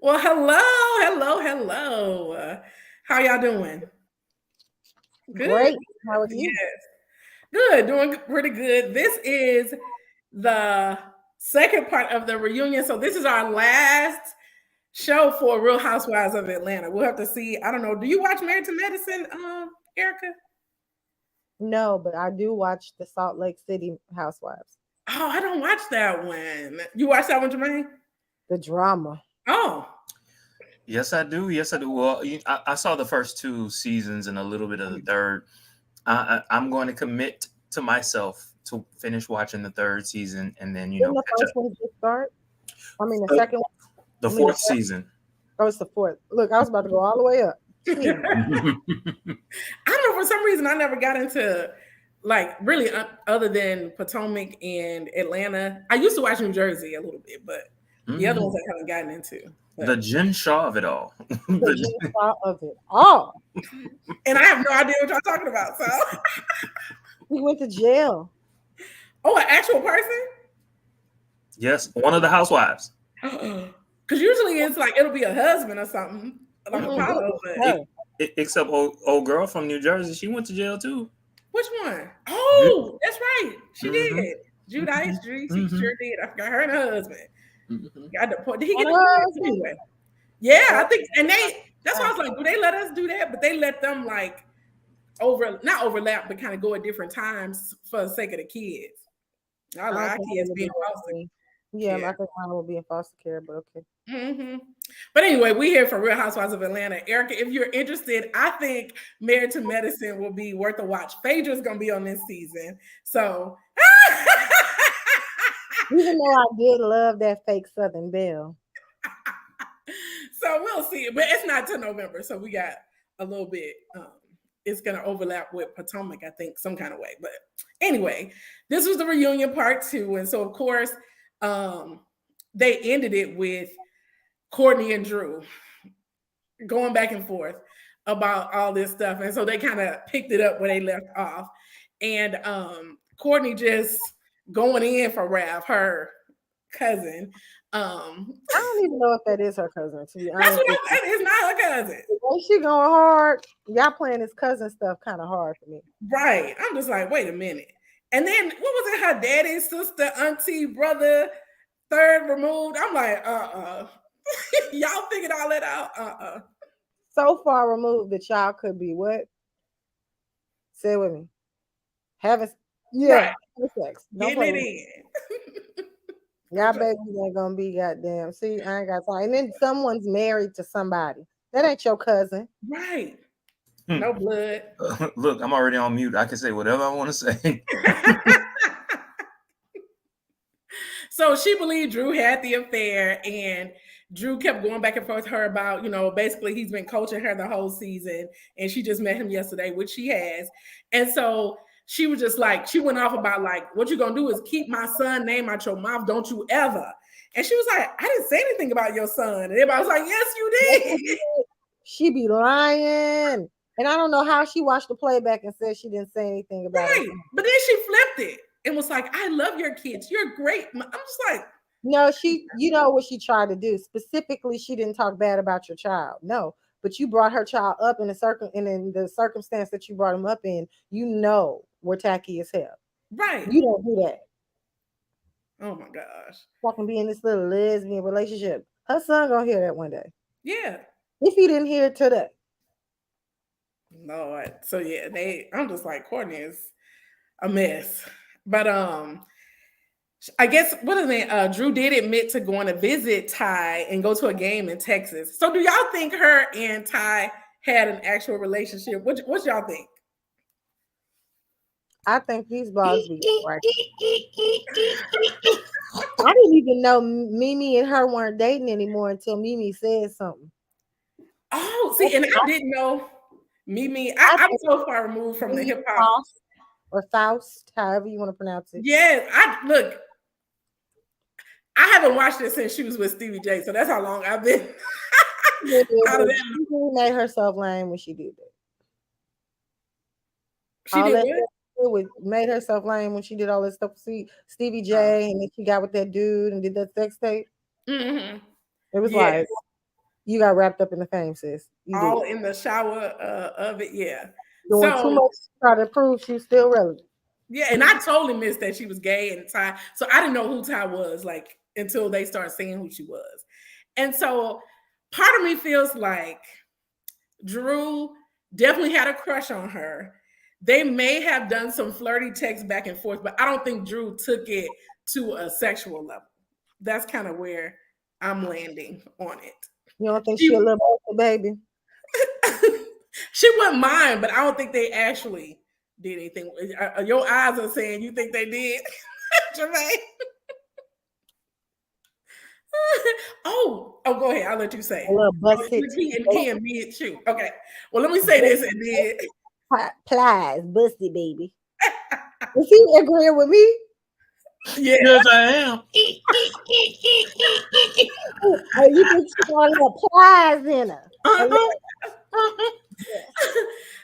Well, hello. How y'all doing? Good. Great. How are you? Yes. Good. Doing pretty good. This is the second part of the reunion. So this is our last show for Real Housewives of Atlanta. We'll have to see. I don't know. Do you watch Married to Medicine, Erica? No, but I do watch the Salt Lake City Housewives. Oh, I don't watch that one. You watch that one, Jermaine? The drama. Oh, Yes, I do. Yes, I do. Well, I saw the first two seasons and a little bit of the third. I'm going to commit to myself to finish watching the third season and then Didn't the catch first up. one just start? I mean, the So, second one. the I mean, fourth season. oh, it's the fourth. Look, I was about to go all the way up. Jeez. I don't know. For some reason, I never got into like really other than Potomac and Atlanta. I used to watch New Jersey a little bit, but the other ones I haven't gotten into. But. The Jen Shaw of it all. The Jen Shaw of it all. And I have no idea what y'all talking about. So he went to jail. Oh, an actual person? Yes, one of the housewives. Because usually it's like it'll be a husband or something, like Apollo. But except old girl from New Jersey, she went to jail too. Which one? Oh, that's right. She did. Judice, she sure did. I forgot her and her husband. Got the point. Did he get the anyway? Yeah, I think, and that's why I was like, do they let us do that? But they let them like not overlap, but kind of go at different times for the sake of the kids. I like our kids being foster. Yeah, I think mine will be in foster care, but okay. But anyway, we're here for Real Housewives of Atlanta. Erica, if you're interested, I think Married to Medicine will be worth a watch. Phaedra's going to be on this season. So, even though I did love that fake Southern Belle. So we'll see. But it's not till November. So we got a little bit. It's going to overlap with Potomac, I think, some kind of way. But anyway, this was the reunion part 2. And so, of course, they ended it with Courtney and Drew going back and forth about all this stuff. And so they kind of picked it up where they left off. And Courtney just going in for Rav, her cousin. I don't even know if that is her cousin, to be honest. That's what it's not her cousin. When she going hard, y'all playing this cousin stuff kind of hard for me. Right. I'm just like, wait a minute. And then what was it? Her daddy, sister, auntie, brother, third removed. I'm like, y'all figured all that out? So far removed that y'all could be what? Say it with me. Having sex. Getting it in. Y'all babies ain't gonna be goddamn. See, I ain't got time. And then someone's married to somebody. That ain't your cousin. Right. No blood. Look, I'm already on mute. I can say whatever I want to say. So she believed Drew had the affair, and Drew kept going back and forth with her about, basically he's been coaching her the whole season, and she just met him yesterday, which she has. And so she was just like, she went off about like, what you gonna do is keep my son name out your mouth, don't you ever. And she was like, I didn't say anything about your son. And everybody was like, yes, you did. She be lying. And I don't know how she watched the playback and said she didn't say anything about it. But then she flipped it and was like, I love your kids. You're great. I'm just like, no, you know what she tried to do. Specifically, she didn't talk bad about your child. No, but you brought her child up in the circumstance that you brought him up in, we're tacky as hell. Right. You don't do that. Oh my gosh. Fucking be in this little lesbian relationship. Her son gonna hear that one day. Yeah. If he didn't hear it today. Lord. So yeah, I'm just like, Courtney is a mess. But I guess Drew did admit to going to visit Ty and go to a game in Texas. So do y'all think her and Ty had an actual relationship? What y'all think? I think these blogs be right. I didn't even know Mimi and her weren't dating anymore until Mimi said something. Oh, see, and I didn't know Mimi. I'm so far removed from the hip hop. Or Faust, however you want to pronounce it. Yes, I haven't watched it since she was with Stevie J, so that's how long I've been out of that. She made herself lame when she did that. She did what? Made herself lame when she did all this stuff. See Stevie J, and then she got with that dude and did that sex tape. Mm-hmm. It was like, You got wrapped up in the fame, sis. You all did. in the shower of it. Yeah. Doing too So much to try to prove she's still relevant. yeah, and I totally missed that she was gay and Ty. So I didn't know who Ty was like until they started saying who she was. And so part of me feels like Drew definitely had a crush on her. They may have done some flirty texts back and forth, but I don't think Drew took it to a sexual level. That's kind of where I'm landing on it. You don't think she a little older, baby? She wouldn't mind, but I don't think they actually did anything. Your eyes are saying you think they did, Jermaine. Oh, go ahead. I'll let you say. A little busted. He and me and you. Okay. Well, let me say this and then Plies, busted, baby. Is he agreeing with me? Yeah. Yes, I am. Oh, you think she's got a little plies in her?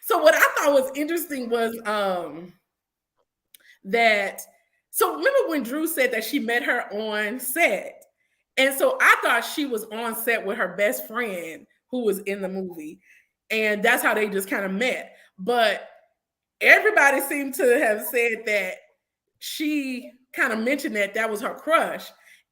So what I thought was interesting was that so remember when Drew said that she met her on set, and so I thought she was on set with her best friend who was in the movie, and that's how they just kind of met. But everybody seemed to have said that she kind of mentioned that was her crush,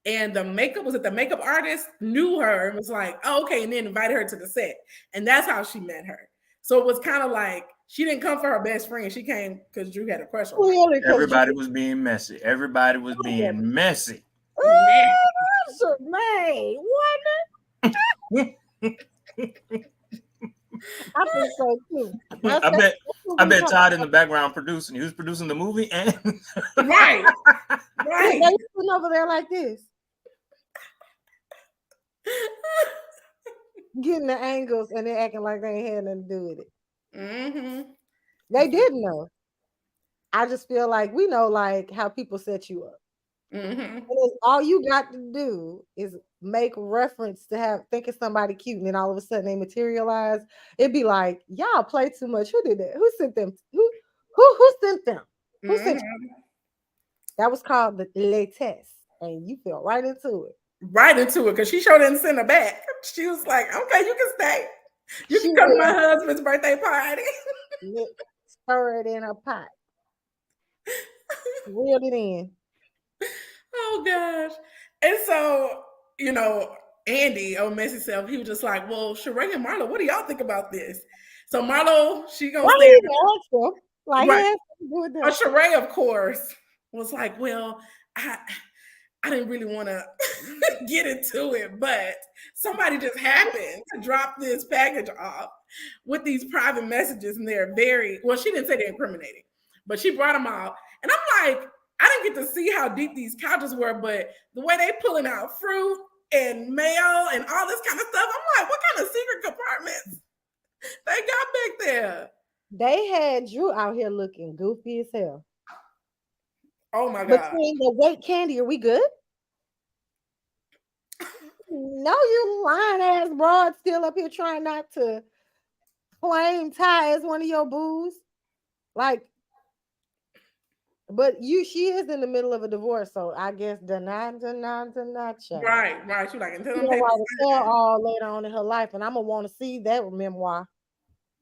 and the makeup artist knew her and was like, oh, okay, and then invited her to the set, and that's how she met her. So it was kind of like she didn't come for her best friend. She came because Drew had a crush on her. Really? Everybody was being messy. Everybody was being messy. Man, what? I think so too. I bet Todd in the background producing. He was producing the movie and right. They sitting over there like this, getting the angles, and they're acting like they ain't had nothing to do with it. Mm-hmm. They didn't know. I just feel like we know, like how people set you up. Mm-hmm. All you got to do is make reference to thinking somebody cute, and then all of a sudden they materialize. It'd be like, y'all play too much. Who did that? Who sent them? Who sent them? Who sent you? That was called the Le Test, and you fell right into it. Right into it, because she sure didn't send her back. She was like, okay, you can stay. You can come to my husband's birthday party. Stir it in a pot. Reeled it in. Oh gosh. And so, Andy, oh messy self, he was just like, well, Sheree and Marlo, what do y'all think about this? So Marlo, she gonna stay. Like, right. Sheree, of course, was like, well, I didn't really want to get into it, but somebody just happened to drop this package off with these private messages, and they're she didn't say they're incriminating, but she brought them out. And I'm like, I didn't get to see how deep these couches were, but the way they pulling out fruit and mail and all this kind of stuff, I'm like, what kind of secret compartments they got back there? They had Drew out here looking goofy as hell. Oh my God. Between the weight candy, are we good? No, you lying ass broad still up here trying not to claim Ty as one of your boos. Like, but she is in the middle of a divorce, so I guess deny. Right. She like until I'm tell all later on in her life, and I'm gonna want to see that memoir.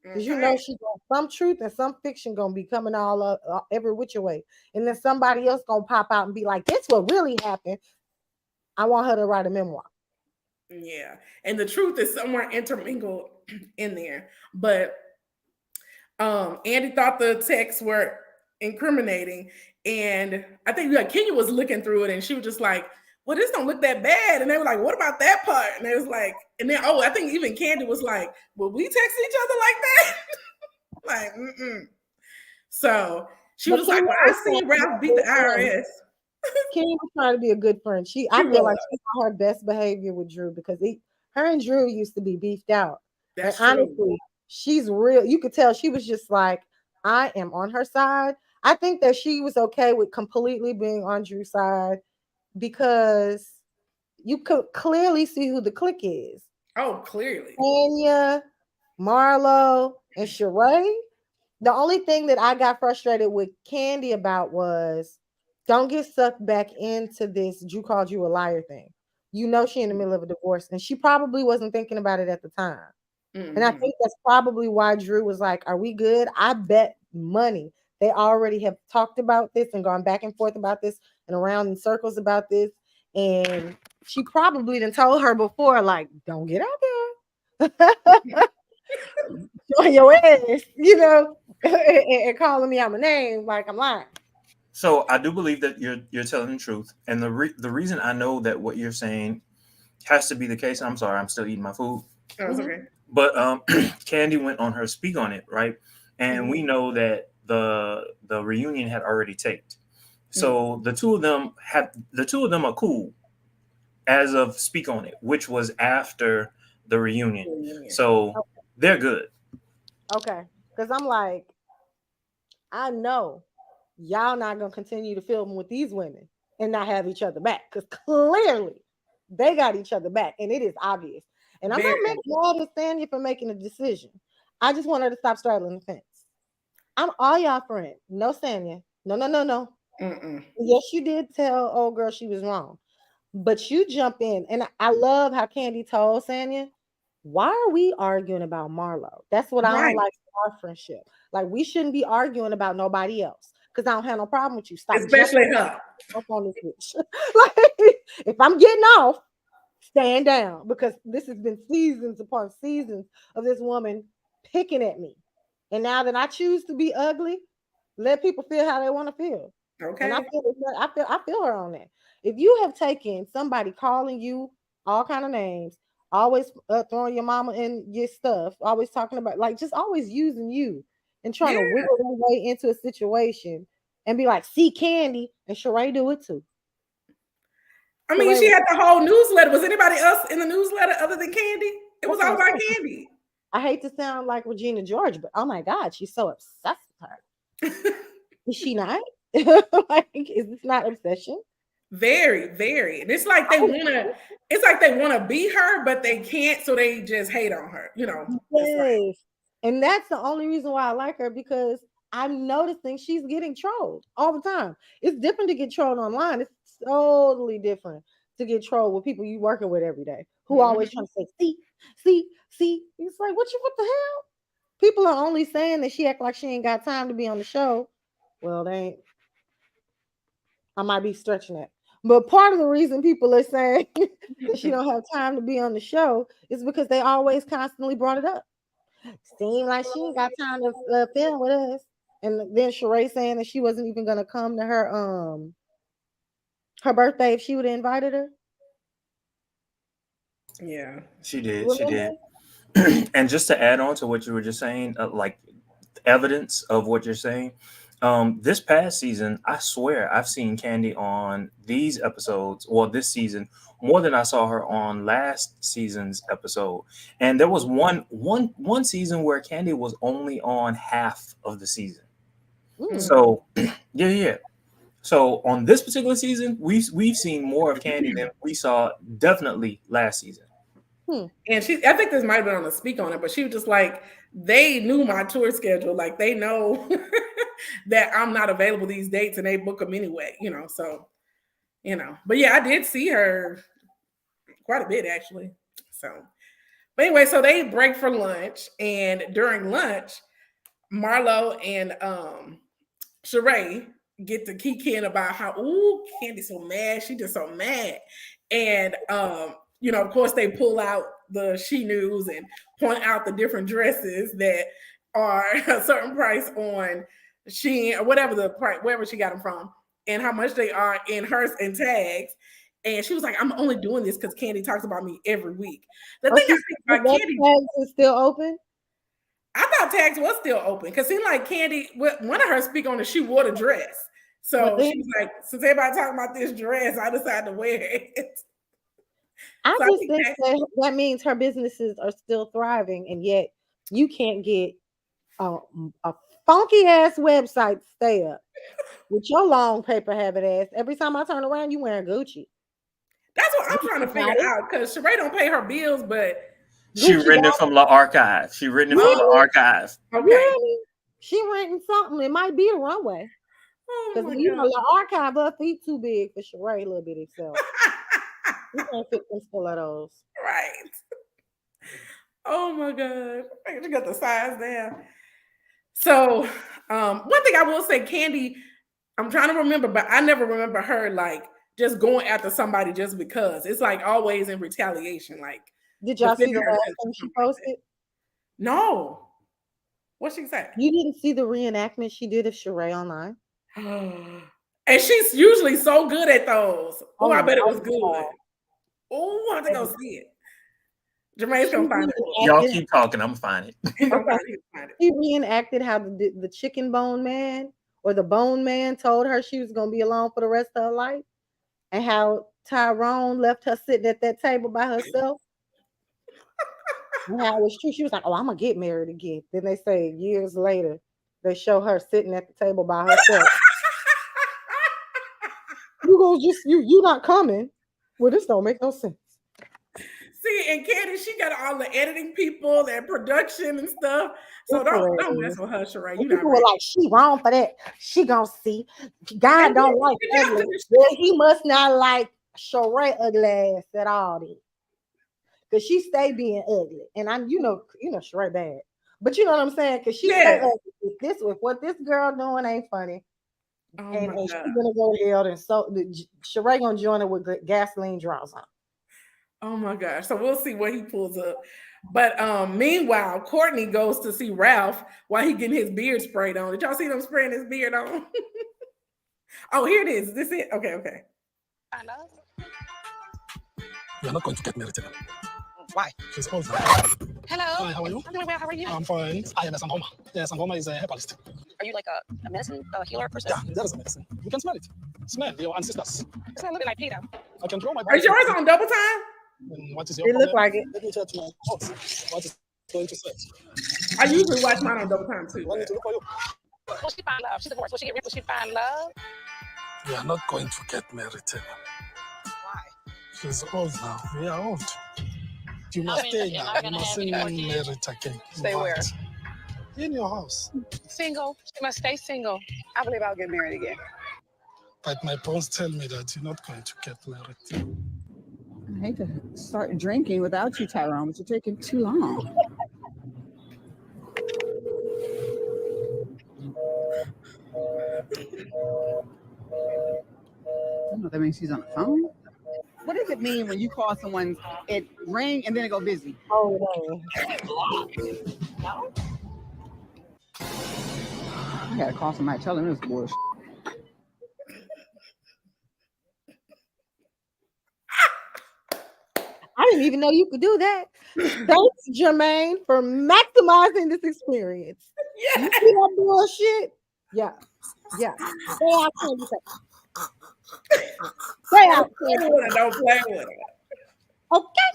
Because you know she got some truth and some fiction gonna be coming all up every which way, and then somebody else gonna pop out and be like, "This what really happened." I want her to write a memoir. Yeah, and the truth is somewhere intermingled in there. But Andy thought the texts were incriminating, and I think Kenya was looking through it, and she was just like, well, this don't look that bad. And they were like, what about that part? And they was like, and then I think even Candy was like, will we text each other like that? like, So she was like, well, I see Ralph beat the IRS. Kenya was trying to be a good friend. I feel like she's on her best behavior with Drew, because her and Drew used to be beefed out. That's and honestly, she's real. You could tell she was just like, I am on her side. I think that she was okay with completely being on Drew's side, because you could clearly see who the clique is. Oh, clearly. Tanya, Marlo, and Sheree. The only thing that I got frustrated with Candy about was, don't get sucked back into this Drew called you a liar thing. you know she in the middle of a divorce, and she probably wasn't thinking about it at the time. And I Mhm. think that's probably why Drew was like, "Are we good?" I bet money they already have talked about this and gone back and forth about this and around in circles about this. And she probably done told her before, like, "Don't get out there, show your ass," and calling me out my name like I'm lying. So I do believe that you're telling the truth, and the reason I know that what you're saying has to be the case. I'm sorry, I'm still eating my food. Oh, it's Mm-hmm. okay. But Candy went on her speak on it, right? And we Mm-hmm. know that the reunion had already taped. Mm. So the two of them are cool as of speak on it, which was after the reunion. Reunion. So they're good. Okay, because I'm like, I know y'all not gonna continue to film with these women and not have each other back because clearly they got each other back and it is obvious. And I'm not Very. making all this stand you for making a decision. I just want her to stop straddling the fence. I'm all y'all friend. No Sanya. No, no, no, no. Mm-mm. Yes, you did tell old girl she was wrong. But you jump in, and I love how Candy told Sanya, "Why are we arguing about Marlo?" That's what I don't Right. like in our friendship. Like we shouldn't be arguing about nobody else because I don't have no problem with you. Stop Especially jumping her. up on this bitch. Like if I'm getting off, stand down because this has been seasons upon seasons of this woman picking at me, and now that I choose to be ugly, let people feel how they want to feel. And Okay. I feel her on that. If you have taken somebody calling you all kind of names, always throwing your mama in your stuff, always talking about like just always using you and trying Yeah. to wiggle their way into a situation and be like, "See Candy," and Sheree do it too. I mean, Sheree she was, had the whole newsletter. Was anybody else in the newsletter other than Candy? It was that's what all I'm about saying. Candy. I hate to sound like Regina George, but oh my God, she's so obsessed with her. Is she not? Like, is this not obsession? Very, very. And it's like they wanna be her, but they can't, so they just hate on her. It's like, Yes. And that's the only reason why I like her because I'm noticing she's getting trolled all the time. It's different to get trolled online. It's totally different to get trolled with people you working with every day who always mhm. trying to say, see, see, see. It's like, what the hell? People are only saying that she act like she ain't got time to be on the show. Well, they ain't. I might be stretching it. But part of the reason people are saying that she don't have time to be on the show is because they always constantly brought it up. Seemed like she ain't got time to film with us. And then Sheree saying that she wasn't even gonna come to her birthday if she would have invited her. Yeah. She did. She Remember? did. And just to add on to what you were just saying, like evidence of what you're saying, this past season, I swear I've seen Candy on these episodes, or this season, more than I saw her on last season's episode. And there was one season where Candy was only on half of the season. Mm. So yeah. So on this particular season, we've seen more of Candy than we saw definitely last season. Hmm. And I think this might have been on the speak on it, but she was just like, they knew my tour schedule. Like they know that I'm not available these dates and they book them anyway. So, but yeah, I did see her quite a bit actually. So, but anyway, so they break for lunch, and during lunch, Marlo and Sheree get to kick about how Candy's so mad, she just so mad. And of course they pull out the she news and point out the different dresses that are a certain price on Shein or whatever the price, wherever she got them from, and how much they are in hers and tags. And she was like, I'm only doing this because Candy talks about me every week. The Oh, thing I think about that Candy, tag is still open. I thought tags was still open because seemed like Candy, one of her speak on it, she wore the dress. But So then she was like, since everybody talking about this dress, I decided to wear it. I So I just think think that means her businesses are still thriving, and yet you can't get a funky ass website to stay up with your long paper habit ass. Every time I turn around, you wearing Gucci. that's what I'm trying to Gucci got figure it. out because Sheree don't pay her bills, but She Gucci written got it from the archive. She written it from the really, archive. okay. really. She renting something. It might be the runway Oh because my the God. archive her feet too big for Sheree little bitty self. You can't fit them stilettos. Right. Oh my God. You got the size there. So one thing I will say, Candy, I'm trying to remember, but I never remember her like just going after somebody just because. It's like always in retaliation, like Did y'all see defending the last herself or thing she something like posted? that. No. What'd she say? You didn't see the reenactment she did of Sheree online? And she's usually so good at those. Oh, I bet it was Oh, good. Oh, I have to go see it. Jermaine's She gonna find it. Y'all reenacted, keep talking. I'm fine it. He's gonna okay, find it. He's gonna find it. she reenacted how the chicken bone man or the bone man told her she was gonna be alone for the rest of her life, and how Tyrone left her sitting at that table by herself. And how it was true. She was like, "Oh, I'm gonna get married again." Then they say years later, they show her sitting at the table by herself. You gonna just you not coming? Well, this don't make no sense. See, and Candy, she got all the editing people and production and stuff. So It's don't mess hilarious. with her, Sheree. And You not people were ready. like, "She wrong for that. She gonna see. God And don't like then ugly. after the Well, he must not like Sheree ugly ass at all. Then, because she stay being ugly, and you know Sheree bad, but you know what I'm saying? Because she stay yes. ugly. With what this girl doing ain't funny, Oh and my she's God. gonna go to hell. And so Sheree gonna join her with gasoline draws on. Oh my gosh. So we'll see what he pulls up. But meanwhile, Courtney goes to see Ralph while he getting his beard sprayed on. Did y'all see them spraying his beard on? Oh, here it is. Is this it? Okay, okay. I know. You're not going to get married. Why? She's old. Hello. Hi, how are you? I'm doing well. How are you? I'm fine. I am a Sangoma. Yeah, Sangoma is a herbalist. Are you like a medicine healer person? Yeah, there is a medicine. You can smell it. Smell your ancestors. It's not looking like Peter. I can throw my Are body. yours on double time? What is your It problem? look like it. Let me tell you what is going to say. I usually watch mine on double time too. You want me to look for you? Will she find love? She's divorced. Will she get rich? Will she find love? We are not going to get married. Why? She's old now. We are old. You must stay now. You mustn't marry again. Stay where? In your house. Single. She must stay single. I believe I'll get married again. But my bones tell me that you're not going to get married. I hate to start drinking without you, Tyrone, but you're taking too long. I don't know if that means she's on the phone. What does it mean when you call someone, it ring and then it go busy? Oh no. I gotta call somebody, tell them this bullshit. I didn't even know you could do that. Thanks, Jermaine, for maximizing this experience. Yeah. You see that bullshit? Yeah. Yeah. Stay out there. Stay out there. Don't play with her. Okay.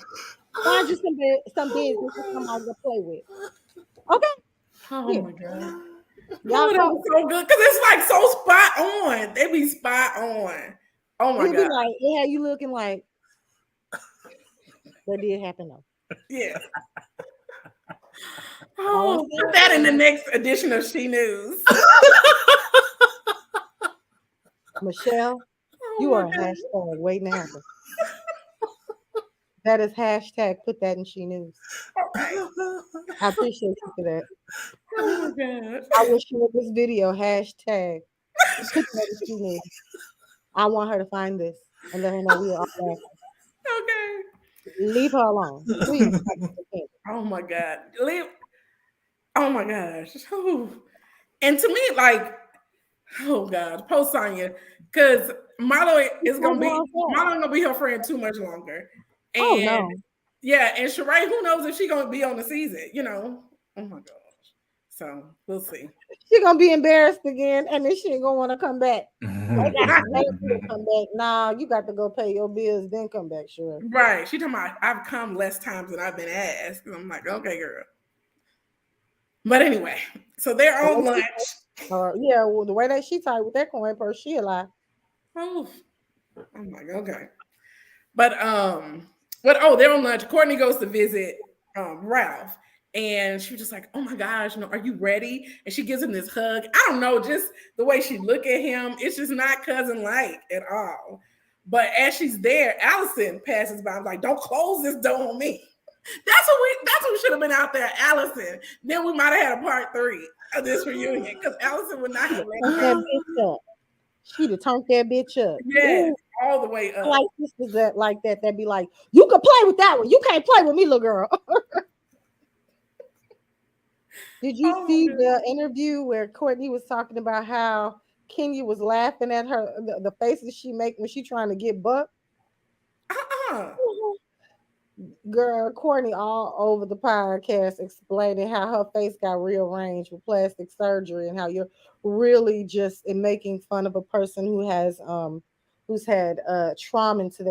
Find you some business for somebody to play with. Okay. Oh Yeah. my God. Y'all Oh, that was so good. Because it's like so spot on. They be spot on. Oh my It'd God. be like, yeah, you looking like that did happen though. Yeah. Oh, put that in the next edition of She News. Michelle, you are a hashtag waiting to happen. That is hashtag put that in She News. Okay. I appreciate you for that. Oh my God. I will share this video hashtag put that in She News. I want her to find this and let her know we are all laughing. Okay. Leave her alone, please. Oh my God. Oh my gosh. Ooh. And to me, like, oh God, post Sonya, because Marlo is gonna be her friend too much longer. And Oh no. yeah, and Sheree, who knows if she's gonna be on the season, you know? Oh my gosh. So we'll see. She gonna be embarrassed again, and then she ain't gonna want to come back. They got to pay you to come back. Nah, you got to go pay your bills, then come back, sure. Right. She talking about I've come less times than I've been asked. And I'm like, okay, girl. But anyway, so they're on lunch. Yeah, well, the way that she tied with that coin purse, she alive. Oh, I'm like, okay. But they're on lunch. Courtney goes to visit Ralph. And she was just like, oh my gosh, are you ready? And she gives him this hug. I don't know, just the way she look at him, it's just not cousin-like at all. But as she's there, Allison passes by. I'm like, don't close this door on me. That's what should have been out there, Allison. Then we might have had a part 3 of this reunion because Allison would not have let that bitch up. She'd have turned that bitch up. Yeah, all the way up. Like sisters that like that, that'd be like, you can play with that one. You can't play with me, little girl. Did you see the interview where Courtney was talking about how Kenya was laughing at her, the faces she make when she trying to get bucked? Girl, Courtney all over the podcast explaining how her face got rearranged with plastic surgery and how you're really just making fun of a person who has who's had trauma to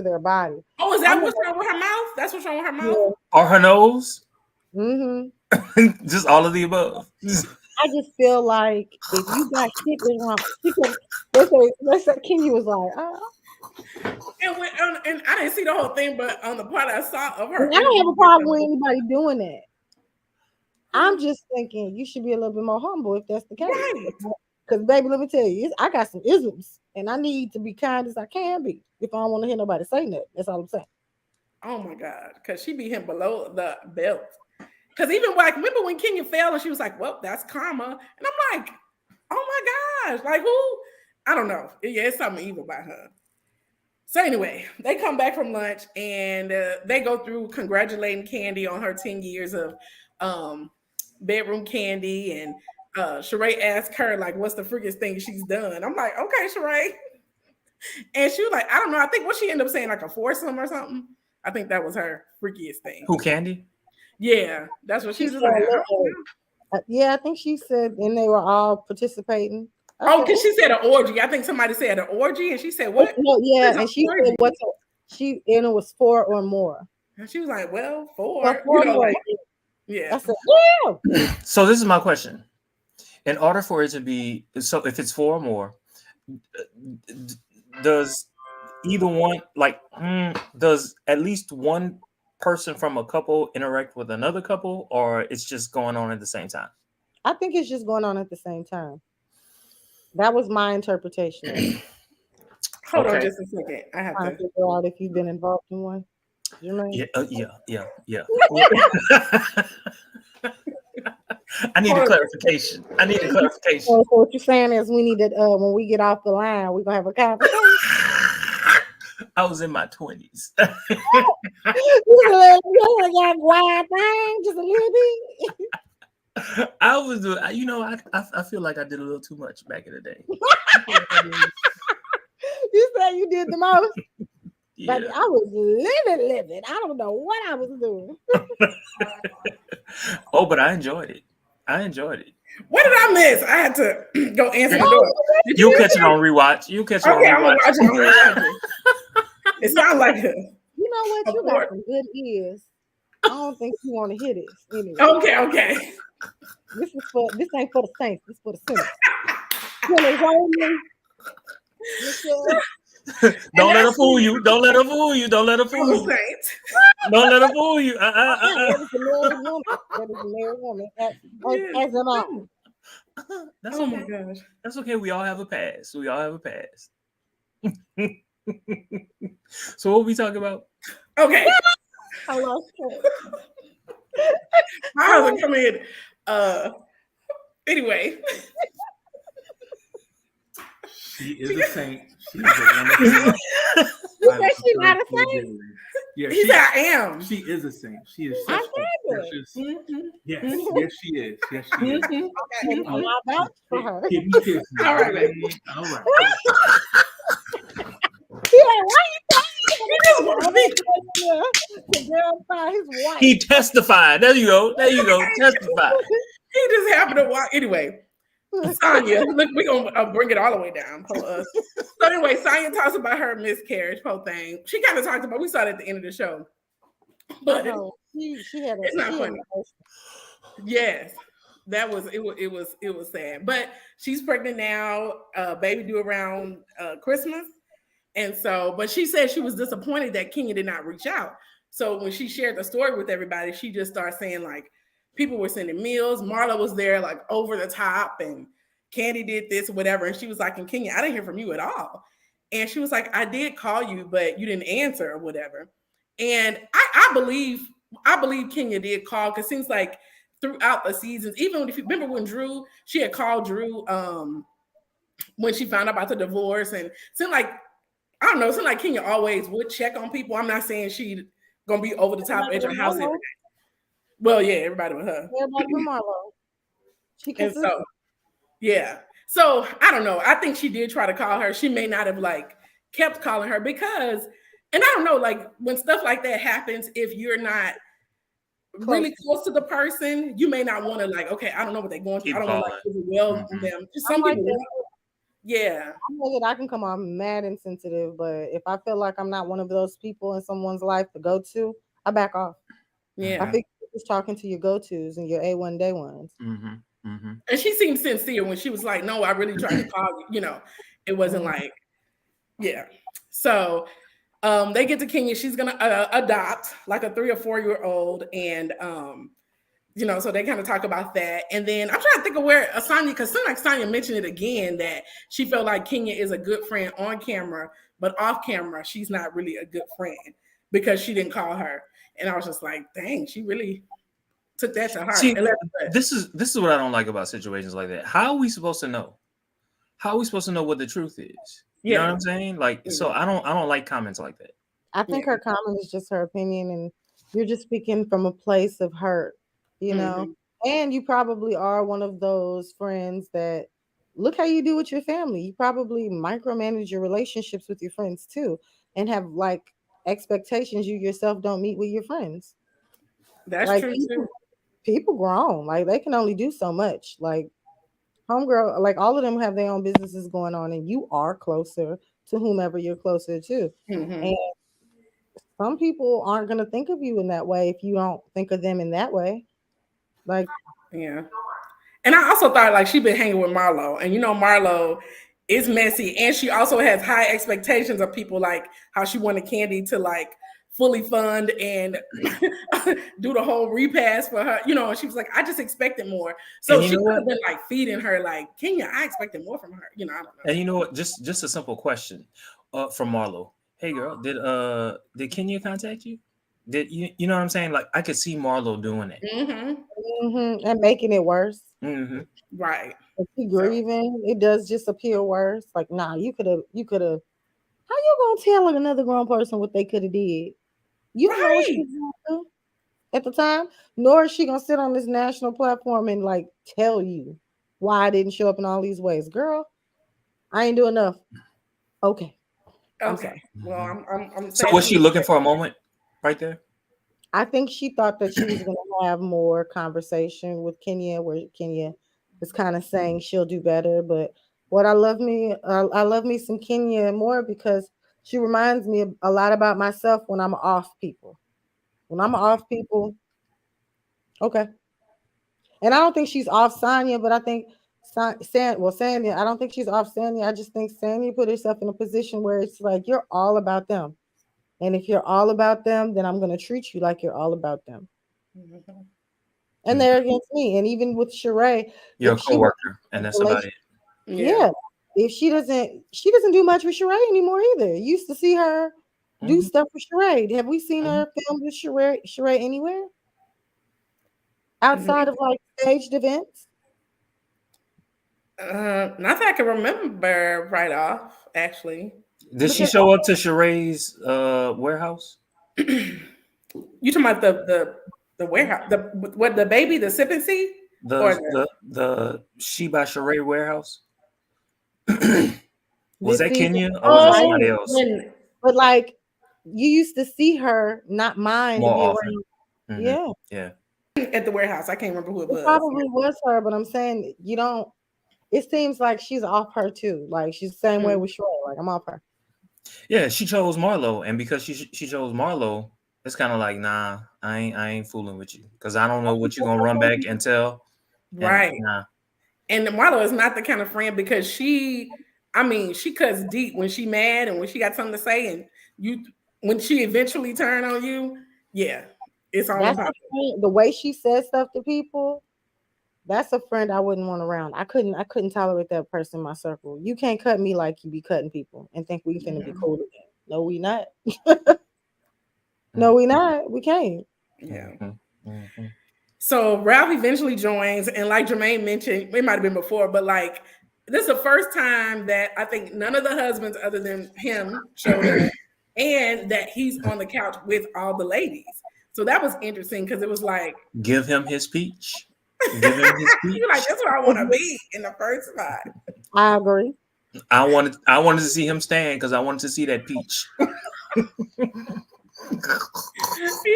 their body. Oh, is that what's wrong with her mouth? That's what's wrong with her mouth? Yeah. Or her nose? Mm-hmm. Just all of the above. I just feel like if you got shit wrong, let's say Kenya was like, oh. And I didn't see the whole thing, but on the part I saw of her, I don't have a problem with anybody doing that. I'm just thinking you should be a little bit more humble if that's the case. Right. Because, baby, let me tell you, I got some isms, and I need to be kind as I can be if I don't want to hear nobody say nothing. That's all I'm saying. Oh my God, because she beat him below the belt. Because even like, remember when Kenya fell and she was like, "Well, that's karma," and I'm like, "Oh my gosh, like who?" I don't know. Yeah, it's something evil about her. So anyway, they come back from lunch and they go through congratulating Candy on her 10 years of bedroom candy. And Sheree asked her, like, what's the freakiest thing she's done? I'm like, okay, Sheree. And she was like, I don't know. I think what she ended up saying, like a foursome or something. I think that was her freakiest thing. Who, Candy? Yeah, that's what she was like. Yeah, I think she said, and they were all participating. Oh, because she said an orgy. I think somebody said an orgy, and she said what? No, yeah, and she said what's and it was 4 or more. And she was like, "Well, 4." Well, 4 more. Like, yeah. I said, yeah. So this is my question: in order for it to be so, if it's 4 or more, does either one does at least one person from a couple interact with another couple, or it's just going on at the same time? I think it's just going on at the same time. That was my interpretation. Hold on just a second. I have to figure out if you've been involved in one. You know? Yeah. I need a clarification. So what you're saying is we need to, when we get off the line, we're going to have a conversation. I was in my 20s. You got wild thing, just a little bit. I was doing, I feel like I did a little too much back in the day. You said you did the most? Yeah. But I was living. I don't know what I was doing. Oh, but I enjoyed it. What did I miss? I had to go answer the door. You'll catch it on rewatch. Okay, I'm gonna watch it on rewatch. It sounds like a. You know what? You got some good ears. I don't think you want to hear this anyway. Okay. This ain't for the saints. This is for the sinners. Sinners only. Don't let her fool you. Don't let her fool you. Don't let her fool you. That is a married woman. As am I. That's oh okay. My gosh. That's okay. We all have a past. So what we talking about? Okay. I lost track. My husband come in. Anyway. She is a saint. She's a You said she's not a saint? Yeah, he said I am. She is a saint. She is I such a precious. Mm-hmm. Yes, yes, she is. Yes, she is. Okay, I'll vouch for her. Give me kiss. All right, baby. All right. He like, why you verify his wife? He testified. There you go. Testify. He just happened to walk. Anyway, Sonya, look, we're gonna bring it all the way down. So anyway, Sonya talks about her miscarriage whole thing. She kind of talked about. We saw it at the end of the show, but she had it's not funny. Yes, that was it. It was sad, but she's pregnant now. Baby due around Christmas. And so, but she said she was disappointed that Kenya did not reach out. So when she shared the story with everybody, she just started saying like people were sending meals. Marla was there like over the top and Candy did this, whatever. And she was like, in Kenya, I didn't hear from you at all. And she was like, I did call you, but you didn't answer or whatever. And I believe Kenya did call, because it seems like throughout the seasons, even if you remember when she had called Drew when she found out about the divorce, and it seemed like, I don't know, it seemed like Kenya always would check on people. I'm not saying she gonna be over the top at your house every day. Well, yeah, everybody with her. Everybody with Marlo. She and so, yeah. So I don't know. I think she did try to call her. She may not have like kept calling her because, and I don't know, like when stuff like that happens, if you're not really close to the person, you may not want to like, okay, I don't know what they're going through. I don't know like them. Just some people. Yeah. I know that I can come off mad and sensitive, but if I feel like I'm not one of those people in someone's life to go to, I back off. Yeah. I think you're just talking to your go-tos and your A1 day ones. And she seemed sincere when she was like, no, I really tried to call you. You know, it wasn't like, yeah. So they get to Kenya. She's going to adopt like a 3 or 4 year old. And, you know, so they kind of talk about that. And then I'm trying to think of where Asanya, because like Sonya mentioned it again, that she felt like Kenya is a good friend on camera, but off camera, she's not really a good friend because she didn't call her. And I was just like, dang, she really took that to heart. See, this is what I don't like about situations like that. How are we supposed to know? How are we supposed to know what the truth is? You know what I'm saying? Like, so I don't like comments like that. I think her comment is just her opinion, and you're just speaking from a place of hurt, you know. And you probably are one of those friends that look how you do with your family. You probably micromanage your relationships with your friends too, and have like expectations you yourself don't meet with your friends. That's like, true too. People grown, like they can only do so much. Like homegirl, like all of them have their own businesses going on, and you are closer to whomever you're closer to. And some people aren't going to think of you in that way if you don't think of them in that way. Like, yeah. And I also thought like she'd been hanging with Marlo, and you know Marlo is messy, and she also has high expectations of people, like how she wanted Candy to like fully fund and do the whole repass for her, you know. And she was like, I just expected more. So she could have been like feeding her like, Kenya, I expected more from her. You know, I don't know. And you know what? Just a simple question from Marlo. Hey girl, did Kenya contact you? Did you know what I'm saying? Like I could see Marlo doing it. And making it worse. Right. If she grieving, it does just appear worse. Like, nah, you could have. How you gonna tell another grown person what they could have did? You don't know what she was gonna do at the time, nor is she gonna sit on this national platform and like tell you why I didn't show up in all these ways. Girl, I ain't do enough. Okay. Well, I'm So was she looking for a moment right there? I think she thought that she was going to have more conversation with Kenya, where Kenya is kind of saying she'll do better. But what I love me some Kenya more because she reminds me a lot about myself when I'm off people. When I'm off people, okay. And I don't think she's off Sonya, but I think Sandy, I don't think she's off Sandy. I just think Sandy put herself in a position where it's like, you're all about them. And if you're all about them, then I'm going to treat you like you're all about them. And they're against me. And even with Sheree, you're a coworker, and that's about it. Yeah. If she doesn't do much with Sheree anymore either. You used to see her do stuff with Sheree. Have we seen her film with Sheree anywhere? Outside of like staged events? Not that I can remember right off, actually. Did she show up to Sheree's warehouse? You talking about the warehouse, the baby, the sip and see? The She by Sheree warehouse? Was that Kenya or was it somebody else? But like you used to see her not mind more to be often. around. Yeah. At the warehouse. I can't remember who it was. Probably was her, but I'm saying it seems like she's off her too. Like she's the same way with Sheree. Like I'm off her. Yeah, she chose Marlo, and because she chose Marlo, it's kind of like, nah, I ain't fooling with you because I don't know what you're gonna run back and tell. Right. And Marlo is not the kind of friend because she cuts deep when she mad and when she got something to say, and when she eventually turn on you, yeah, it's all about the way she says stuff to people. That's a friend I wouldn't want around. I couldn't tolerate that person in my circle. You can't cut me like you be cutting people and think we finna be cool again. No, we not. No, we not. We can't. Yeah. Mm-hmm. So Ralph eventually joins, and like Jermaine mentioned, it might have been before, but like this is the first time that I think none of the husbands other than him showed up, and that he's on the couch with all the ladies. So that was interesting because it was like, Give him his peach. Give him his peach. you're like, that's where I want to be in the first spot. I agree. I wanted to see him stand because I wanted to see that peach. He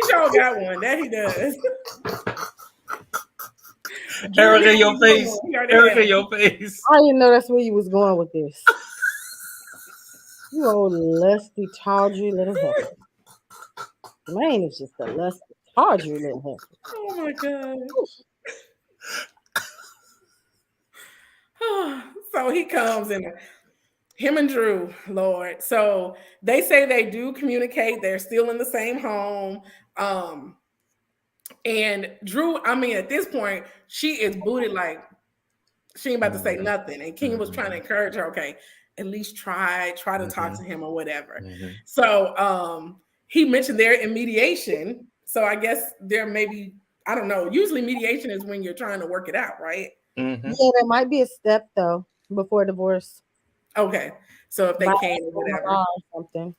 sure got one. That he does. Erica, your face. Erica, your face. I didn't know that's where you was going with this. You old lusty, tawdry little heifer. Man, it's just a lusty, tawdry little heifer. Oh my god. So he comes and him and Drew, Lord. So they say they do communicate. They're still in the same home. And Drew, I mean, at this point, she is booted like she ain't about to say nothing. And King was trying to encourage her, okay, at least try to talk to him or whatever. So he mentioned they're in mediation. So I guess there may be, I don't know. Usually mediation is when you're trying to work it out, right? Yeah, there might be a step though before divorce. Okay. So if they came or whatever. Something.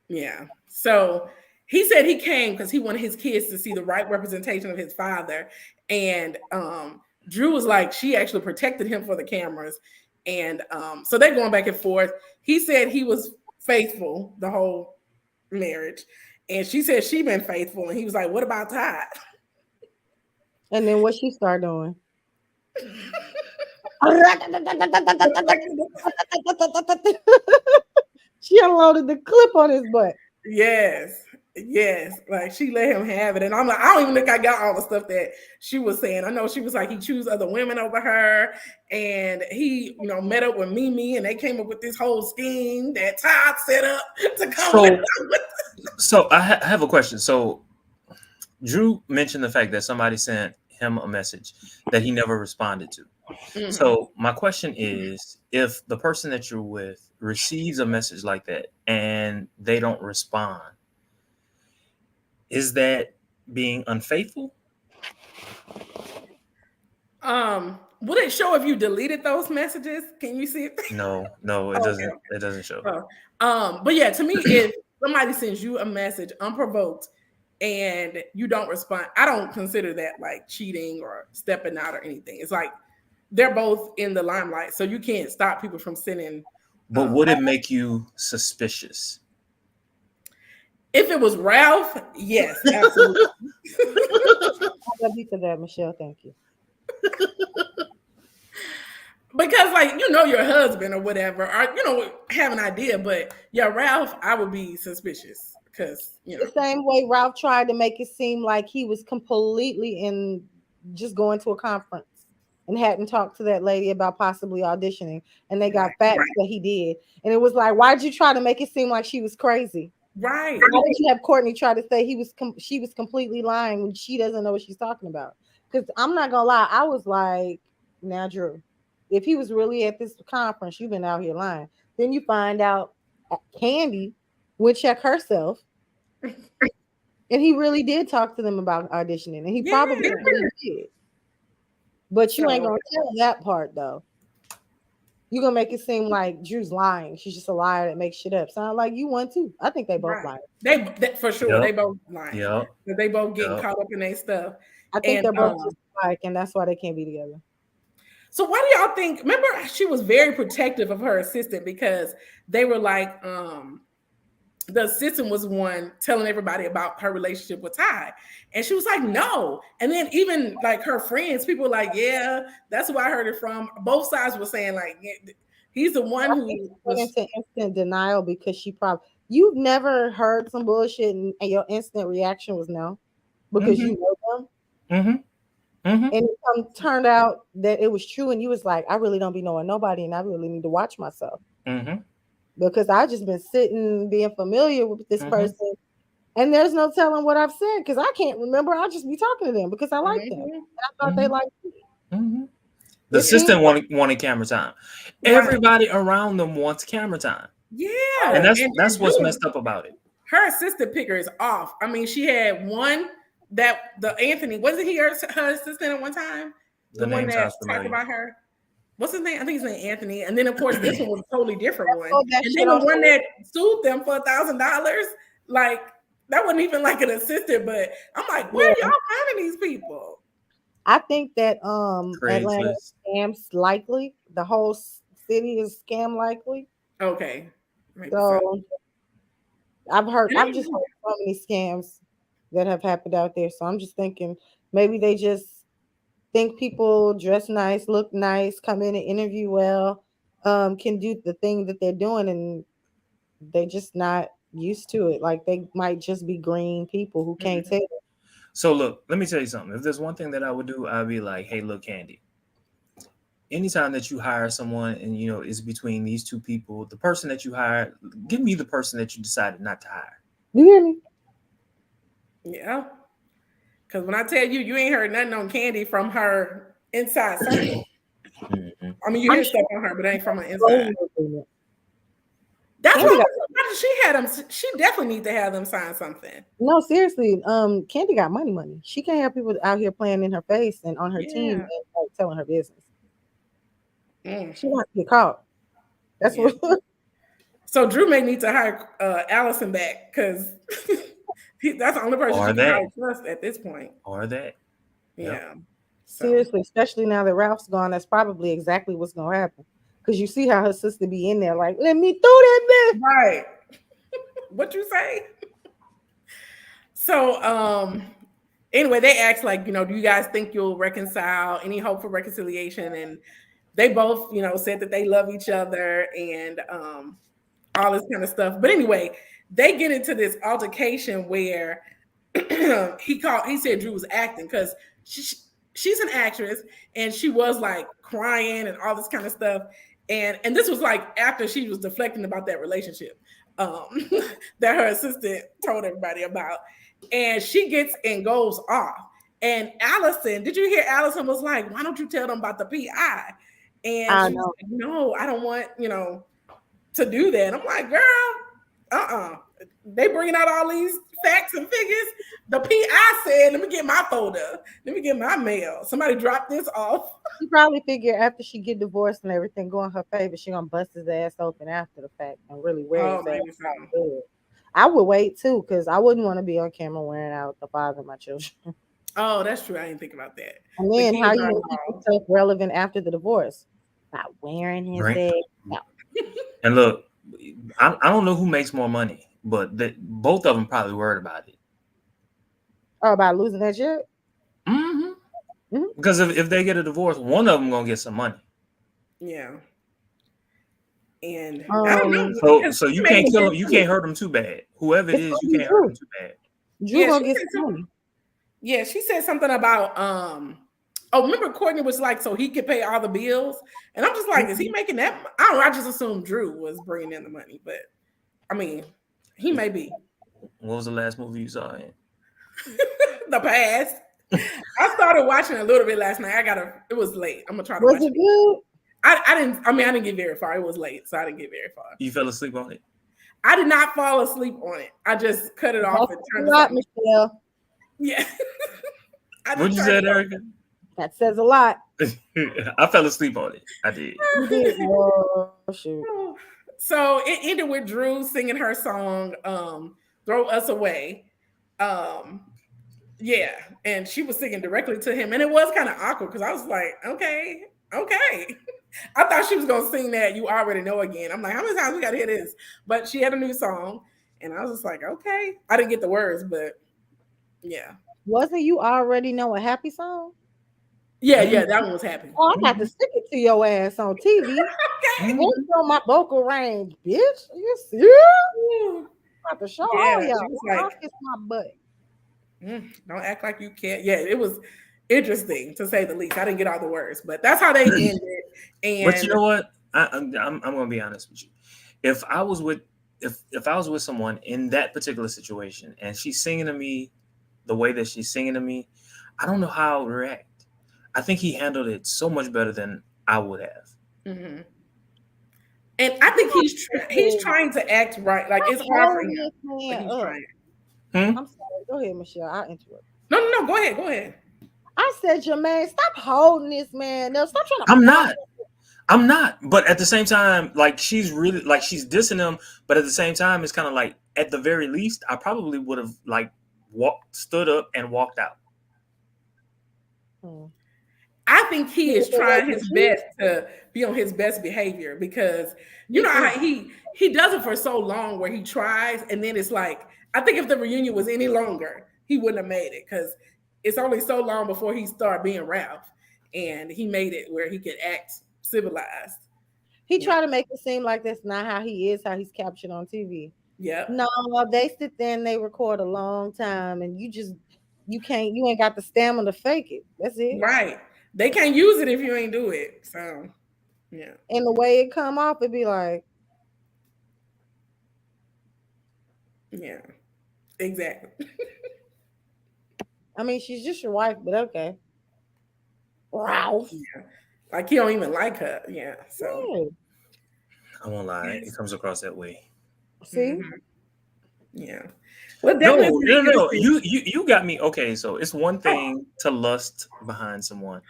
Yeah. So he said he came because he wanted his kids to see the right representation of his father. And Drew was like, she actually protected him for the cameras. And so they're going back and forth. He said he was faithful the whole marriage. And she said she been faithful. And he was like, what about Todd? And then what she started doing? She unloaded the clip on his butt. Yes. Like she let him have it. And I'm like, I don't even think I got all the stuff that she was saying. I know she was like, he chose other women over her. And he, met up with Mimi and they came up with this whole scheme that Todd set up to come with. So I have a question. So Drew mentioned the fact that somebody sent him a message that he never responded to. Mm-hmm. So my question is, if the person that you're with receives a message like that and they don't respond, is that being unfaithful? Would it show if you deleted those messages? Can you see it? No, it doesn't. It doesn't show. But yeah, to me, if somebody sends you a message unprovoked and you don't respond, I don't consider that like cheating or stepping out or anything. It's like they're both in the limelight, so you can't stop people from sending. But would it make you suspicious? If it was Ralph, yes, absolutely. I love you for that, Michelle. Thank you. Because, like, your husband or whatever, or have an idea. But yeah, Ralph, I would be suspicious because the same way Ralph tried to make it seem like he was completely in just going to a conference and hadn't talked to that lady about possibly auditioning, and they got facts that he did, and it was like, why'd you try to make it seem like she was crazy? Right. Why did you have Courtney try to say she was completely lying when she doesn't know what she's talking about? Because I'm not gonna lie, I was like, now Drew, if he was really at this conference, you've been out here lying. Then you find out Candy would check herself, and he really did talk to them about auditioning, and he probably really did. But you ain't gonna tell that part though. You're gonna make it seem like Drew's lying. She's just a liar that makes shit up. Sound like you want to. I think they both lie. They for sure. They both lying. Yeah. They both getting caught up in their stuff. I think they're both just alike, and that's why they can't be together. So why do y'all think? Remember, she was very protective of her assistant because they were like, the assistant was one telling everybody about her relationship with Ty, and she was like, no. And then even like her friends, people were like, yeah, that's who I heard it from. Both sides were saying like, he's the one who went into instant denial because you've never heard some bullshit and your instant reaction was no, because you know them. And it turned out that it was true, and you was like, I really don't be knowing nobody, and I really need to watch myself. Because I've just been sitting, being familiar with this person, and there's no telling what I've said because I can't remember. I'll just be talking to them because I like them. And I thought they liked Mm-hmm. The It seems assistant wanted camera time. Right. Everybody around them wants camera time. Yeah. And that's what's Drew, messed up about it. her assistant picker is off. I mean, she had one that the Anthony, wasn't he her assistant at one time? The one name that sounds talked familiar. about her. What's his name? I think his name Anthony. And then of course this one was a totally different one. saw that And shit then the on one that sued them for $1,000, like that wasn't even like an assistant, but I'm like, where are y'all finding these people? I think that Atlanta Craigslist. scams likely. The whole city is scam likely. Okay. Maybe So I've just so. heard so many scams that have happened out there. So I'm just thinking maybe they just think people dress nice, look nice, come in and interview well, can do the thing that they're doing, and they just not used to it. Like they might just be green people who can't tell. So look, let me tell you something. If there's one thing that I would do, I'd be like, hey, look, Candy. Anytime that you hire someone and it's between these two people, the person that you hire, give me the person that you decided not to hire. You hear me? Yeah. Because when I tell you, you ain't heard nothing on Candy from her inside circle. Mm-hmm. I mean, you hear stuff on her, but it ain't from her inside. That's Candy what she had them. She definitely need to have them sign something. No, seriously. Candy got money. She can't have people out here playing in her face and on her team and like telling her business. She wants to get caught. That's what. So Drew may need to hire Allison back because that's the only person she can trust at this point. Or that. Yeah. Seriously, especially now that Ralph's gone, that's probably exactly what's gonna happen. Because you see how her sister be in there, like, let me through that bitch. Right. What you say? So anyway, they asked, like, do you guys think you'll reconcile? Any hope for reconciliation? And they both, said that they love each other and all this kind of stuff. But anyway, they get into this altercation where he said Drew was acting because she's an actress and she was like crying and all this kind of stuff. And this was like after she was deflecting about that relationship that her assistant told everybody about. And she gets and goes off. And Allison, did you hear Allison was like, why don't you tell them about the PI? And she was like, no, I don't want, to do that. I'm like, girl, they bringing out all these facts and figures. The PI said, let me get my folder. Let me get my mail. Somebody dropped this off. She probably figured after she get divorced and everything go in her favor, she gonna bust his ass open after the fact and really wear his ass out good. I would wait too, because I wouldn't want to be on camera wearing out the father of my children. Oh, that's true. I didn't think about that. And then how you keep yourself relevant after the divorce? Not wearing his ass out. And look, I don't know who makes more money, but both of them probably worried about it. Oh, about losing that shit? Mm-hmm. Because if they get a divorce, one of them gonna get some money. Yeah. And I don't know. So you can't kill them. You can't hurt them too bad. Whoever it is, you can't hurt them too bad. Drew gonna get some money. Yeah, she said something about remember Courtney was like, so he could pay all the bills, and I'm just like, is he making that? I don't know. I just assumed Drew was bringing in the money, but I mean, he may be. What was the last movie you saw in? The Past. I started watching a little bit last night. It was late. I'm gonna try to watch it. Was it good? I didn't get very far. It was late, so I didn't get very far. You fell asleep on it? I did not fall asleep on it. I just cut it off and turned it on. Michelle. Yeah. What'd you say, Erica? That says a lot. I fell asleep on it. I did. You did. Oh, shoot. So it ended with Drew singing her song, Throw Us Away. Yeah, and she was singing directly to him, and it was kind of awkward because I was like, okay. I thought she was gonna sing that You Already Know again. I'm like, how many times we gotta hear this? But she had a new song, and I was just like, okay. I didn't get the words, but yeah. Wasn't You Already Know a happy song? Yeah, that one was happy. Oh, I'm about to stick it to your ass on TV. Okay. What's on my vocal range, bitch? Are you serious? I'm about to show all y'all. I'll kiss my butt. Don't act like you can't. Yeah, it was interesting to say the least. I didn't get all the words, but that's how they ended. And but you know what? I'm gonna be honest with you. If I was with someone in that particular situation and she's singing to me the way that she's singing to me, I don't know how I would react. I think he handled it so much better than I would have. Mm-hmm. And I think he's trying to act right. Like it's hard for him, but he's trying. I'm sorry. Go ahead, Michelle. I'll interrupt. No. Go ahead. I said, Jermaine, stop holding this man. No, stop trying to. I'm not. But at the same time, like she's really like she's dissing him. But at the same time, it's kind of like at the very least, I probably would have like stood up and walked out. I think he is trying his best to be on his best behavior because you know how he does it for so long where he tries and then it's like I think if the reunion was any longer, he wouldn't have made it because it's only so long before he started being Ralph, and he made it where he could act civilized. He tried to make it seem like that's not how he is, how he's captured on TV. Yeah. No, they sit there and they record a long time, and you ain't got the stamina to fake it. That's it. Right. They can't use it if you ain't do it. So, yeah. And the way it come off, it'd be like, yeah, exactly. I mean, she's just your wife, but okay. Ralph. Yeah. Like he don't even like her. Yeah. So I won't lie, it comes across that way. See? Mm-hmm. Yeah. Well, no. You got me. Okay, so it's one thing to lust behind someone,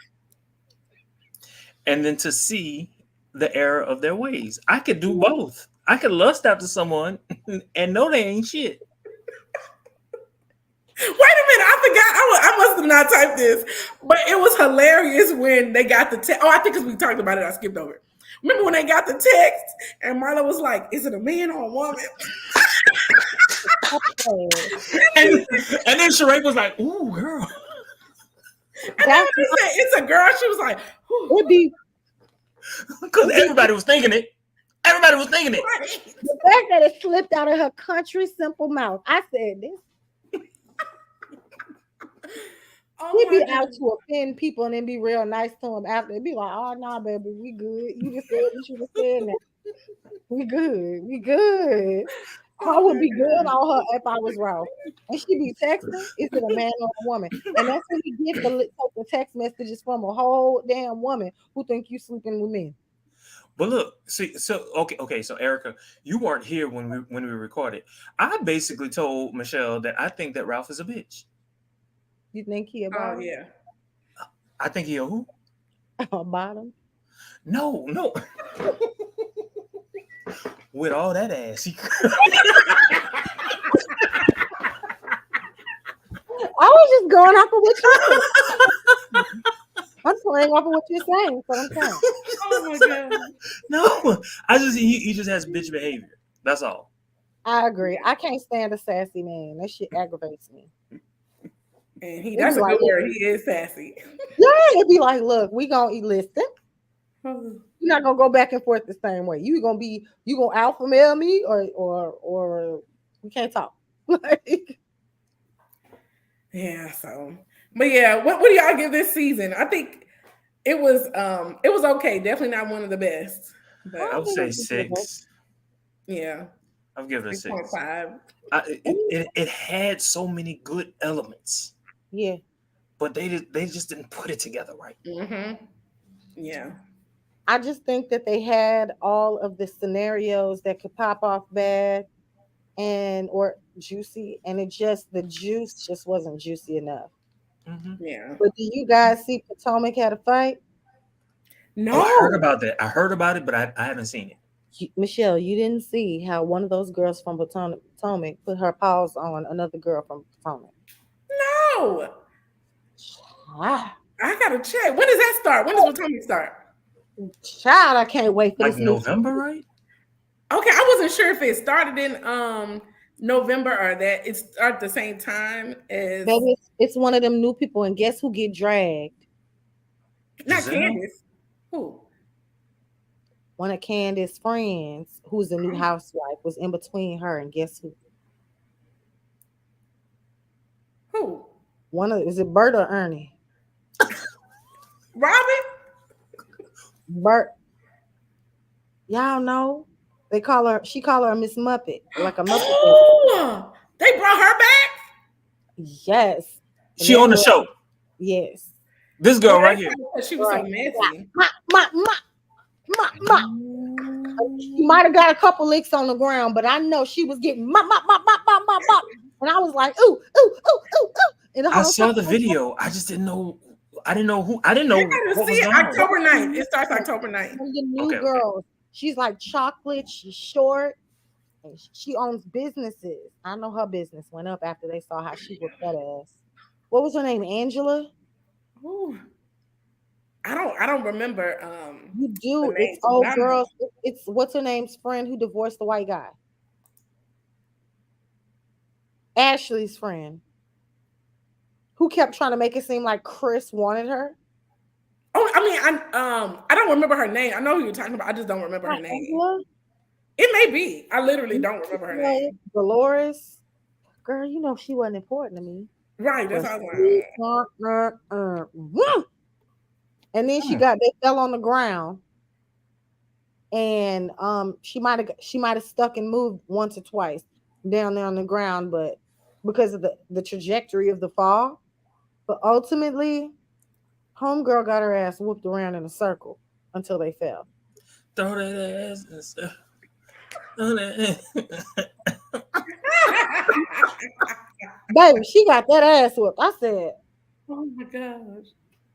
and then to see the error of their ways. I could do both. I could lust after someone and know they ain't shit. Wait a minute, I forgot. I must have not typed this, but it was hilarious when they got the text. Oh, I think because we talked about it, I skipped over it. Remember when they got the text and Marla was like, "Is it a man or a woman?" and then Sheree was like, "Ooh, girl." And then when they said it's a girl, she was like, "Would be," because everybody was thinking it. Everybody was thinking it. The fact that it slipped out of her country simple mouth. I said this. He'd be out to offend people and then be real nice to them after. It'd be like, "Oh no, baby, we good. You just said you should have said that. We good. I would be good on her if I was wrong." And she'd be texting, "Is it a man or a woman?" And that's when you get the text messages from a whole damn woman who think you sleeping with men. But look, see, so okay. So Erica, you weren't here when we recorded. I basically told Michelle that I think that Ralph is a bitch. You think he a bottom? Oh yeah. I think he a who? A bottom? No. With all that ass, I was just going off of what you said. I'm playing off of what you're saying. So I'm saying. Oh my god. No, I just he just has bitch behavior. That's all. I agree. I can't stand a sassy man. That shit aggravates me. And that's a good word. He is sassy. Yeah, it'd be like, "Look, we gonna listen. You're not gonna go back and forth the same way. You gonna alpha male me or we can't talk." Like, yeah. So, but yeah, what do y'all give this season? I think it was okay. Definitely not one of the best. But I would say 6. Yeah, I'll give it a 6.5. It had so many good elements. Yeah, but they just didn't put it together right. Mm-hmm. Yeah, I just think that they had all of the scenarios that could pop off bad or juicy, and the juice just wasn't juicy enough. Mm-hmm. Yeah. But do you guys see Potomac had a fight? No, I heard about that. I heard about it, but I haven't seen it. Michelle, you didn't see how one of those girls from Potomac put her paws on another girl from Potomac. No. I gotta check. When does that start? When does Potomac start? Child, I can't wait for like this November, right? Okay, I wasn't sure if it started in November or that it started the same time as. Baby, it's one of them new people, and guess who get dragged? Not Giselle? Candace. Who? One of Candace's friends, who's a new housewife, was in between her, and guess who? Who? Is it Bert or Ernie? Robin? Bert. Y'all know. She call her Miss Muppet, like a Muppet. Oh, they brought her back? Yes. She on the show. Yes. This girl right here. Because she was so messy. She might have got a couple licks on the ground, but I know she was getting mop. And I was like, ooh. And I saw the video. I just didn't know. I didn't know who. I didn't know You gotta what see was it going on. October 9th. It starts October 9th. One of the new Okay. girls. She's like chocolate. She's short. And she owns businesses. I know her business went up after they saw how she whipped that ass. What was her name? Angela? Ooh. I don't remember. You do. the name. It's old Not- girls. It's what's her name's friend who divorced the white guy? Ashley's friend. Who kept trying to make it seem like Chris wanted her. Oh, I mean, I don't remember her name. I know who you're talking about. I just don't remember her name. Angela? It may be. I literally don't remember her name. Dolores. Girl, you know she wasn't important to me. Right. That's how I was like. And then they fell on the ground. And she might have stuck and moved once or twice down there on the ground, but because of the trajectory of the fall. But ultimately, homegirl got her ass whooped around in a circle until they fell. Throw that ass and stuff. Throw that ass. Baby, she got that ass whooped. I said, Oh my gosh.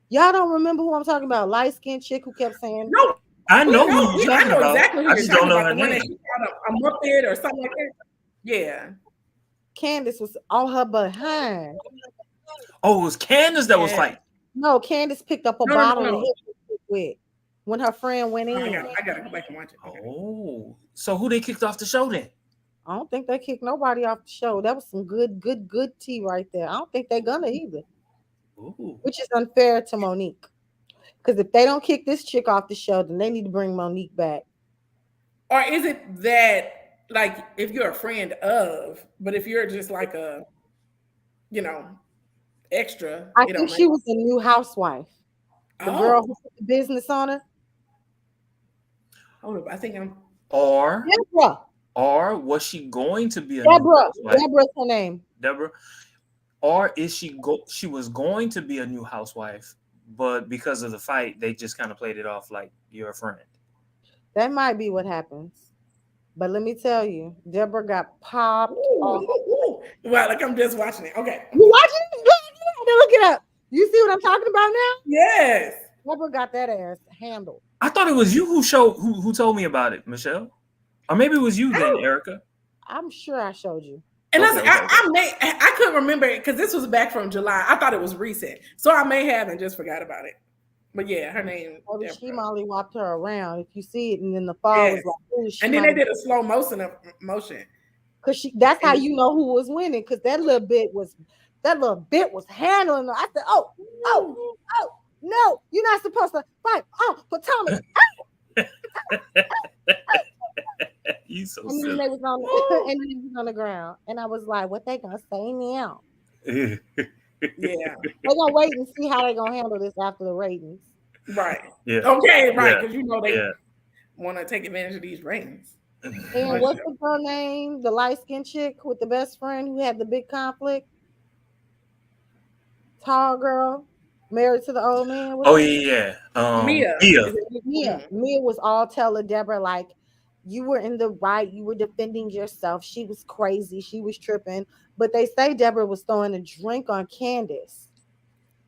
y'all don't remember who I'm talking about? Light-skinned chick who kept saying, No, I know no, who you're I talking know about. exactly who I you're just talking don't know about. her The one that name. she called a Muppet or something like that. Yeah. Candace was on her behind. Oh, it was Candace that was Yeah. fighting. No, Candace picked up a No. bottle and hit her with when her friend went in. I gotta go back and watch it. Okay. Oh, so who they kicked off the show then? I don't think they kicked nobody off the show. That was some good tea right there. I don't think they're gonna either, Ooh. which is unfair to Monique. Because if they don't kick this chick off the show, then they need to bring Monique back. Or is it that, like, if you're a friend of, but if you're just like a, extra, I think she was a new housewife. The girl who put the business on her. Hold up, I think I'm. Or Deborah. Or was she going to be a Deborah? new housewife? Deborah's her name. Deborah. Or is she was going to be a new housewife, but because of the fight, they just kind of played it off like you're a friend. That might be what happens. But let me tell you, Deborah got popped off. Well, like I'm just watching it. Okay. You watching it? Look it up. You see what I'm talking about now? Yes. Deborah got that ass handled. I thought it was you who told me about it, Michelle. Or maybe it was you then, Erica. I'm sure I showed you. And Okay, I couldn't remember it because this was back from July. I thought it was recent. So I may have and just forgot about it. But yeah, her name. She molly whopped her around. If you see it, and then the fall was like, ooh, and then they did a slow motion. Because that's how you know who was winning. Because that little bit was handling her. I said, oh, no, you're not supposed to fight. Oh, Potomac. You so and then silly. they was on the ground. And I was like, what they gonna say now? Yeah. They're gonna wait and see how they're gonna handle this after the ratings. Right. Yeah. Okay, right. Because Yeah. they want to take advantage of these ratings. And what's the girl name? The light-skinned chick with the best friend who had the big conflict? Tall girl, married to the old man. Oh yeah. Mia. Mia was all telling Deborah, like, you were in the right, you were defending yourself. She was crazy, she was tripping. But they say Deborah was throwing a drink on Candace.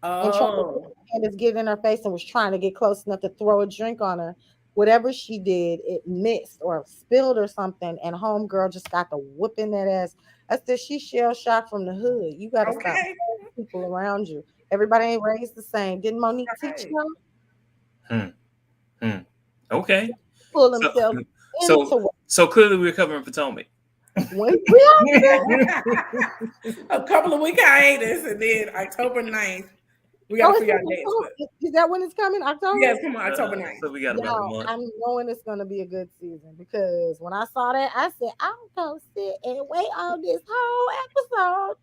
And Candace get in her face and was trying to get close enough to throw a drink on her. Whatever she did, it missed or spilled or something, and homegirl just got the whooping that ass. I said, she's shell shocked from the hood. You got to stop people around you. Everybody ain't raised the same. Didn't Monique teach them? Okay. Pull themselves so clearly we're covering Potomac. A couple of week hiatus, and then October 9th. We got to figure out dates. Is that when it's coming? October? Yes, come on, October 9th. So we got about a month. I'm knowing it's going to be a good season because when I saw that, I said, I'm going to sit and wait on this whole episode.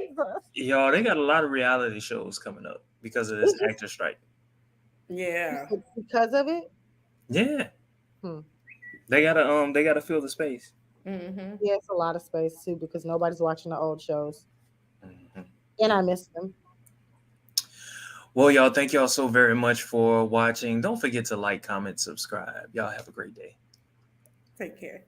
Jesus. Y'all, they got a lot of reality shows coming up because of this actor strike. Yeah. Because of it? Yeah. They gotta fill the space. Mm-hmm. Yeah, it's a lot of space too because nobody's watching the old shows. Mm-hmm. And I miss them. Well, y'all, thank y'all so very much for watching. Don't forget to like, comment, subscribe. Y'all have a great day. Take care.